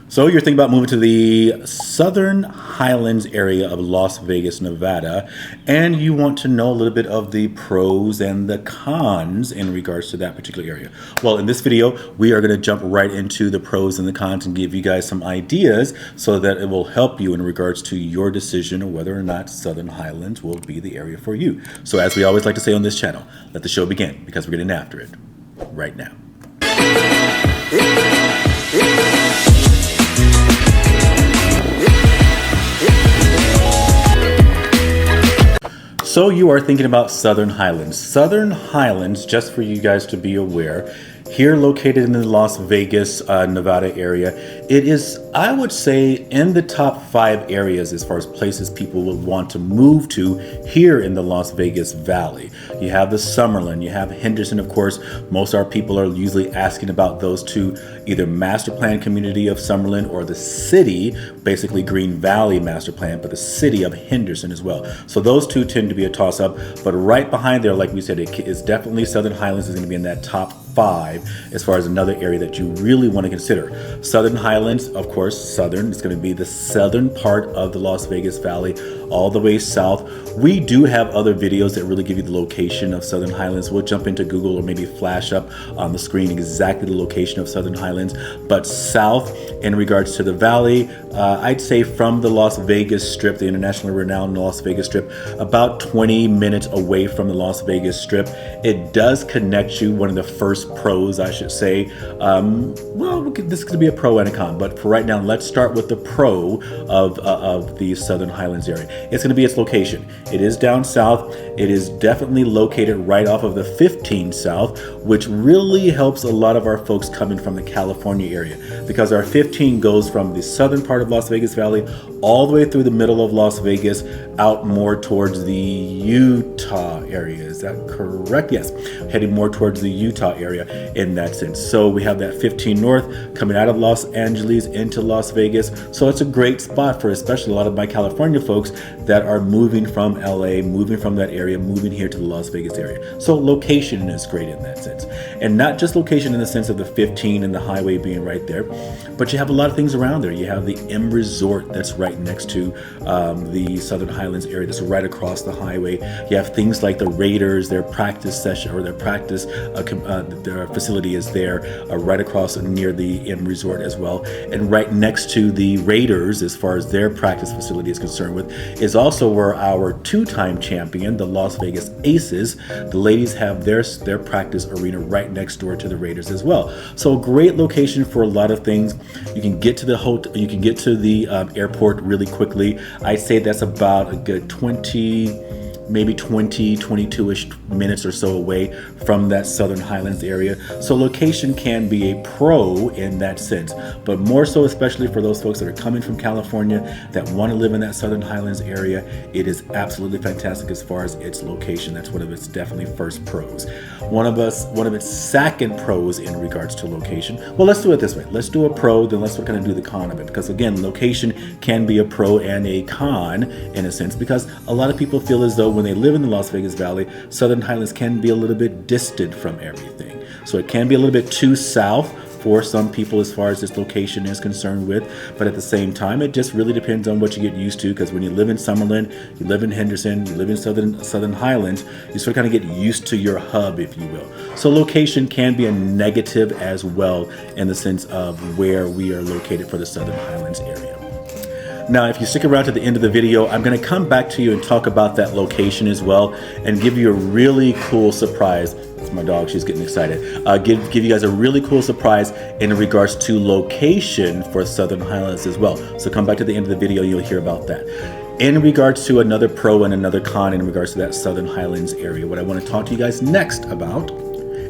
So you're thinking about moving to the Southern Highlands area of Las Vegas, Nevada, and you want to know a little bit of the pros and the cons in regards to that particular area. Well, in this video, we are going to jump right into the pros and the cons and give you guys some ideas so that it will help you in regards to your decision of whether or not Southern Highlands will be the area for you. So as we always like to say on this channel, let the show begin, because we're getting after it right now. So you are thinking about Southern Highlands. Southern Highlands, just for you guys to be aware, here located in the Las Vegas, Nevada area, it is, I would say, in the top 5 areas as far as places people would want to move to here in the Las Vegas Valley. You have the Summerlin, you have Henderson, of course. Most of our people are usually asking about those two, either master plan community of Summerlin or the city, basically Green Valley master plan, but the city of Henderson as well. So those two tend to be a toss up, but right behind there, like we said, it is definitely Southern Highlands is going to be in that top 5 as far as another area that you really want to consider. Southern Highlands, of course, southern, it's going to be the southern part of the Las Vegas Valley, all the way south. We do have other videos that really give you the location of Southern Highlands. We'll jump into Google or maybe flash up on the screen exactly the location of Southern Highlands. But south, in regards to the valley, I'd say from the Las Vegas Strip, the internationally renowned Las Vegas Strip, about 20 minutes away from the Las Vegas Strip. It does connect you, one of the first pros, I should say. Well, this could be a pro and a con, but for right now, let's start with the pro of the Southern Highlands area. It's going to be its location. It is down south. It is definitely located right off of the 15 South, which really helps a lot of our folks coming from the California area, because our 15 goes from the southern part of Las Vegas Valley all the way through the middle of Las Vegas out more towards the Utah area. Is that correct? Yes, heading more towards the Utah area in that sense. So we have that 15 North coming out of Los Angeles into Las Vegas. So it's a great spot for especially a lot of my California folks that are moving from LA, moving from that area, moving here to the Las Vegas area. So location is great in that sense. And not just location in the sense of the 15 and the highway being right there, but you have a lot of things around there. You have the M Resort that's right next to the Southern Highlands area, that's right across the highway. You have things like the Raiders, their practice session or their practice their facility is there right across near the M Resort as well. And right next to the Raiders, as far as their practice facility is concerned with, is also where our 2-time champion, the Las Vegas Aces, the ladies have their practice arena right next door to the Raiders as well. So a great location for a lot of things. You can get to the hotel, you can get to the airport really quickly. I'd say that's about a good 22-ish minutes or so away from that Southern Highlands area. So location can be a pro in that sense, but more so especially for those folks that are coming from California that want to live in that Southern Highlands area, it is absolutely fantastic as far as its location. That's one of its definitely first pros. One of its second pros in regards to location. Well, let's do it this way. Let's do a pro, then let's kind of do the con of it, because again, location can be a pro and a con in a sense, because a lot of people feel as though when they live in the Las Vegas Valley, Southern Highlands can be a little bit distant from everything. So it can be a little bit too south for some people as far as this location is concerned with, but at the same time, it just really depends on what you get used to, because when you live in Summerlin, you live in Henderson, you live in Southern Highlands, you sort of kind of get used to your hub, if you will. So location can be a negative as well in the sense of where we are located for the Southern Highlands area. Now, if you stick around to the end of the video, I'm going to come back to you and talk about that location as well and give you a really cool surprise. That's my dog, she's getting excited. Give you guys a really cool surprise in regards to location for Southern Highlands as well. So come back to the end of the video, you'll hear about that. In regards to another pro and another con in regards to that Southern Highlands area, what I want to talk to you guys next about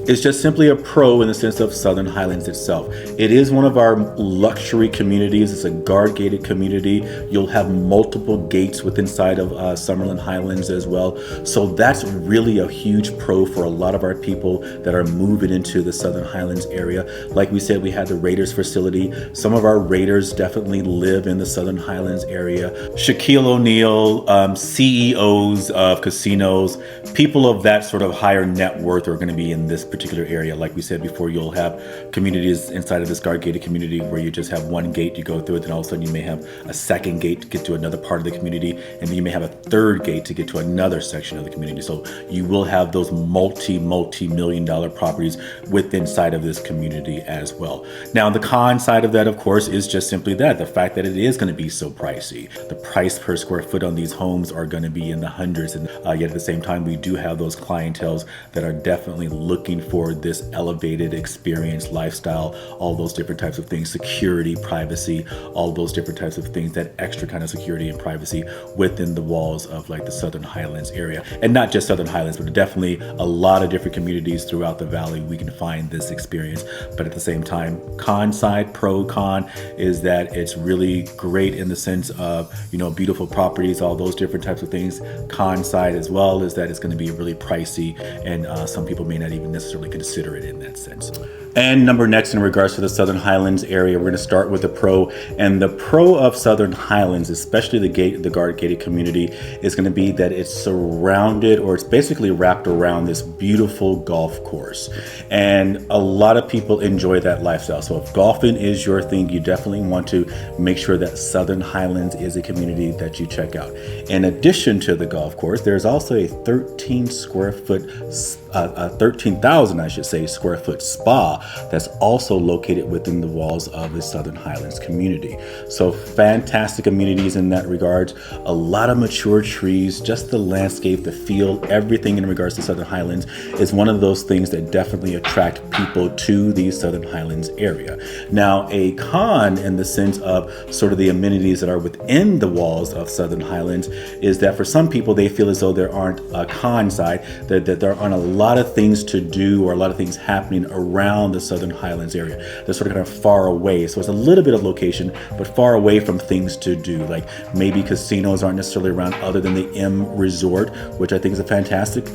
is just simply a pro in the sense of Southern Highlands itself. It is one of our luxury communities. It's a guard-gated community. You'll have multiple gates within inside of Summerlin Highlands as well. So that's really a huge pro for a lot of our people that are moving into the Southern Highlands area. Like we said, we had the Raiders facility. Some of our Raiders definitely live in the Southern Highlands area. Shaquille O'Neal, CEOs of casinos, people of that sort of higher net worth are going to be in this particular particular area. Like we said before, you'll have communities inside of this guard gated community where you just have one gate you go through it, then all of a sudden you may have a second gate to get to another part of the community, and then you may have a third gate to get to another section of the community. So you will have those multi-million dollar properties within inside of this community as well. Now, the con side of that, of course, is just simply that, the fact that it is going to be so pricey. The price per square foot on these homes are going to be in the hundreds, and yet at the same time, we do have those clientels that are definitely looking for this elevated experience, lifestyle, all those different types of things, security, privacy, all those different types of things, that extra kind of security and privacy within the walls of like the Southern Highlands area. And not just Southern Highlands, but definitely a lot of different communities throughout the valley we can find this experience. But at the same time, con side, pro con, is that it's really great in the sense of, you know, beautiful properties, all those different types of things. Con side as well is that it's going to be really pricey, and some people may not even necessarily consider it in that sense. And number next, in regards to the Southern Highlands area, we're going to start with the pro. And the pro of Southern Highlands, especially the guard gated community, is going to be that it's surrounded, or it's basically wrapped around this beautiful golf course. And a lot of people enjoy that lifestyle. So if golfing is your thing, you definitely want to make sure that Southern Highlands is a community that you check out. In addition to the golf course, there's also a 13,000, I should say, square foot spa that's also located within the walls of the Southern Highlands community. So fantastic amenities in that regard. A lot of mature trees, just the landscape, the feel, everything in regards to Southern Highlands is one of those things that definitely attract people to the Southern Highlands area. Now, a con in the sense of sort of the amenities that are within the walls of Southern Highlands is that for some people, they feel as though there aren't a con side, that there aren't a lot of things to do or a lot of things happening around the Southern Highlands area. They're sort of kind of far away. So it's a little bit of location, but far away from things to do. Like maybe casinos aren't necessarily around other than the M Resort, which I think is a fantastic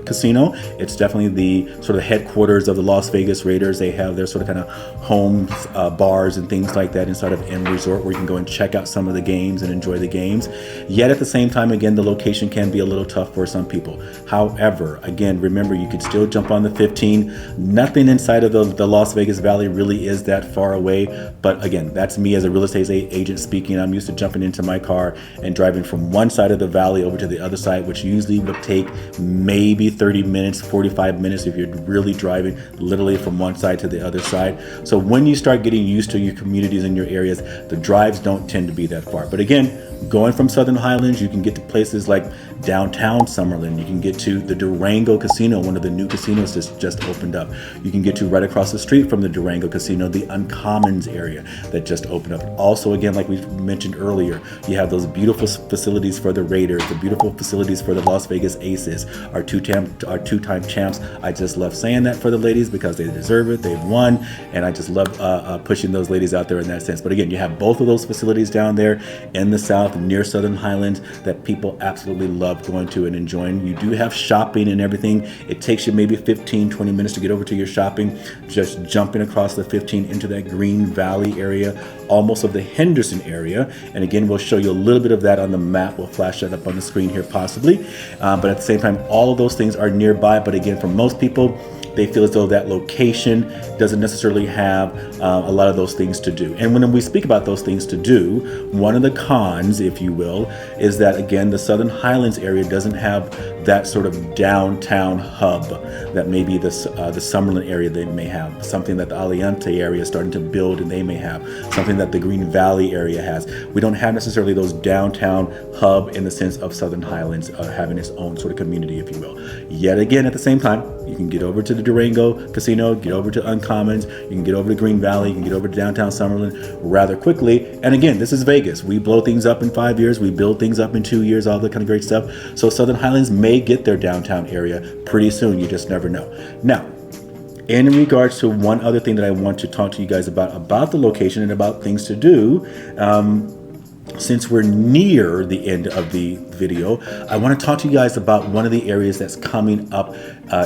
casino. It's definitely the sort of headquarters of the Las Vegas Raiders. They have their sort of kind of homes, bars and things like that inside of M Resort, where you can go and check out some of the games and enjoy the games. Yet at the same time, again, the location can be a little tough for some people. However, again, remember, you can still jump on the 15. Nothing inside of the Las Vegas Valley really is that far away. But again, that's me as a real estate agent speaking. I'm used to jumping into my car and driving from one side of the valley over to the other side, which usually would take maybe 30 minutes, 45 minutes if you're really driving literally from one side to the other side. So when you start getting used to your communities in your areas, the drives don't tend to be that far. But again, going from Southern Highlands, you can get to places like downtown Summerlin. You can get to the Durango Casino, one of the new casinos that's just opened up. You can get to right across the street from the Durango Casino, the Uncommons area that just opened up. Also, again, like we mentioned earlier, you have those beautiful facilities for the Raiders, the beautiful facilities for the Las Vegas Aces, our two-time champs. I just love saying that for the ladies because they deserve it. They've won, and I just love pushing those ladies out there in that sense. But again, you have both of those facilities down there in the south near Southern Highlands that people absolutely love going to and enjoying. You do have shopping and everything. It takes you maybe 15-20 minutes to get over to your shopping, just jumping across the 15 into that Green Valley area, almost of the Henderson area. And again, we'll show you a little bit of that on the map. We'll flash that up on the screen here possibly. But at the same time, all of those things are nearby. But again, for most people, they feel as though that location doesn't necessarily have a lot of those things to do. And when we speak about those things to do, one of the cons, if you will, is that, again, the Southern Highlands area doesn't have that sort of downtown hub that maybe the Summerlin area they may have, something that the Aliante area is starting to build and they may have, something that the Green Valley area has. We don't have necessarily those downtown hub in the sense of Southern Highlands having its own sort of community, if you will. Yet again, at the same time, you can get over to the Durango Casino, get over to Uncommons, you can get over to Green Valley, you can get over to downtown Summerlin rather quickly. And again, this is Vegas. We blow things up in 5 years, we build things up in 2 years, all that kind of great stuff. So Southern Highlands may get their downtown area pretty soon. You just never know. Now, in regards to one other thing that I want to talk to you guys about the location and about things to do, since we're near the end of the video, I want to talk to you guys about one of the areas that's coming up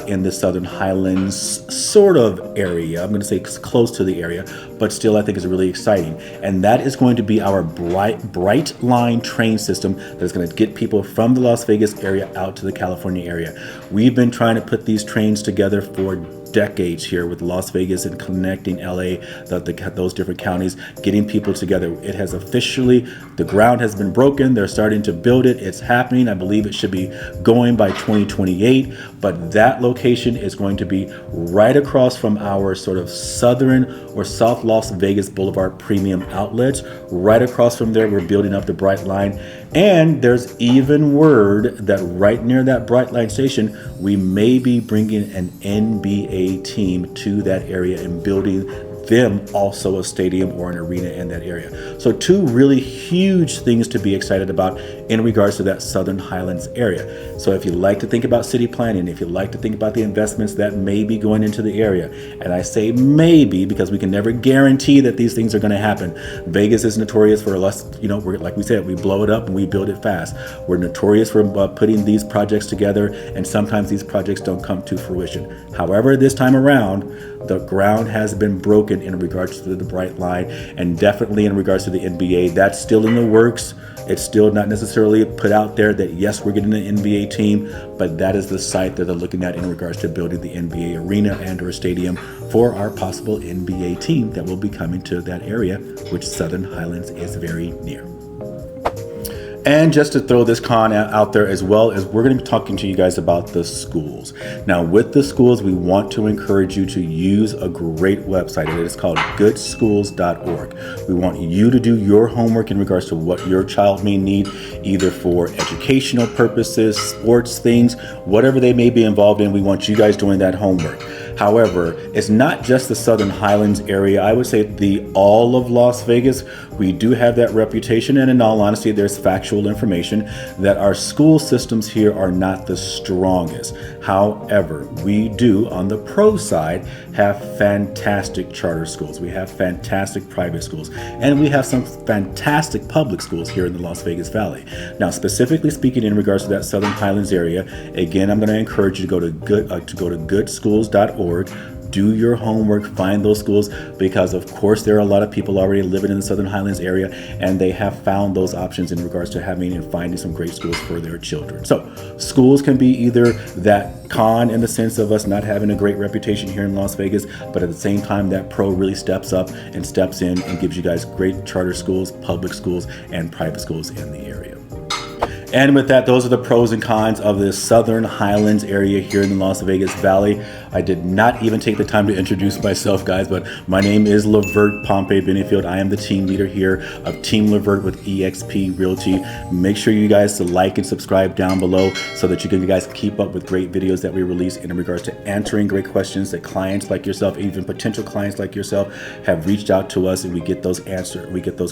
in the Southern Highlands sort of area. I'm going to say close to the area, but still I think is really exciting. And that is going to be our bright line train system that is going to get people from the Las Vegas area out to the California area. We've been trying to put these trains together for decades here with Las Vegas and connecting LA, those different counties, getting people together. It has officially, the ground has been broken. They're starting to build it. It's happening. I believe it should be going by 2028, but that location is going to be right across from our sort of southern or South Las Vegas Boulevard premium outlets. Right across from there, we're building up the Bright Line. And there's even word that right near that Bright Line station, we may be bringing an NBA team to that area and building them also a stadium or an arena in that area. So two really huge things to be excited about in regards to that Southern Highlands area. So if you like to think about city planning, if you like to think about the investments that may be going into the area, and I say maybe because we can never guarantee that these things are going to happen. Vegas is notorious for us, we're, like we said, we blow it up and we build it fast. We're notorious for putting these projects together, and sometimes these projects don't come to fruition. However, this time around, the ground has been broken in regards to the Bright Line, and definitely in regards to the NBA. That's still in the works. It's still not necessarily put out there that yes, we're getting an NBA team, but that is the site that they're looking at in regards to building the NBA arena and or stadium for our possible NBA team that will be coming to that area, which Southern Highlands is very near. And just to throw this con out there as well, as we're going to be talking to you guys about the schools. Now with the schools, we want to encourage you to use a great website. It is called goodschools.org. We want you to do your homework in regards to what your child may need, either for educational purposes, sports things, whatever they may be involved in. We want you guys doing that homework. However, it's not just the Southern Highlands area. I would say all of Las Vegas. We do have that reputation, and in all honesty, there's factual information that our school systems here are not the strongest. However, we do, on the pro side, have fantastic charter schools. We have fantastic private schools, and we have some fantastic public schools here in the Las Vegas Valley. Now, specifically speaking in regards to that Southern Highlands area, again, I'm going to encourage you to go to goodschools.org. Do your homework, find those schools, because of course there are a lot of people already living in the Southern Highlands area, and they have found those options in regards to having and finding some great schools for their children. So schools can be either that con in the sense of us not having a great reputation here in Las Vegas, but at the same time that pro really steps up and steps in and gives you guys great charter schools, public schools, and private schools in the area. And with that, those are the pros and cons of the Southern Highlands area here in the Las Vegas Valley. I did not even take the time to introduce myself, guys, but my name is Levert Pompey Benefield. I am the team leader here of Team Levert with eXp Realty. Make sure you guys to like and subscribe down below so that you guys keep up with great videos that we release in regards to answering great questions that clients like yourself, even potential clients like yourself, have reached out to us, and we get those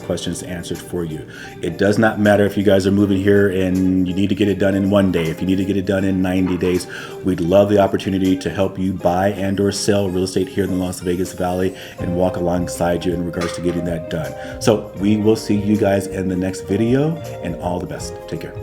questions answered for you. It does not matter if you guys are moving here and you need to get it done in 1 day, if you need to get it done in 90 days, we'd love the opportunity to help you buy and or sell real estate here in the Las Vegas Valley and walk alongside you in regards to getting that done. So we will see you guys in the next video, and all the best. Take care.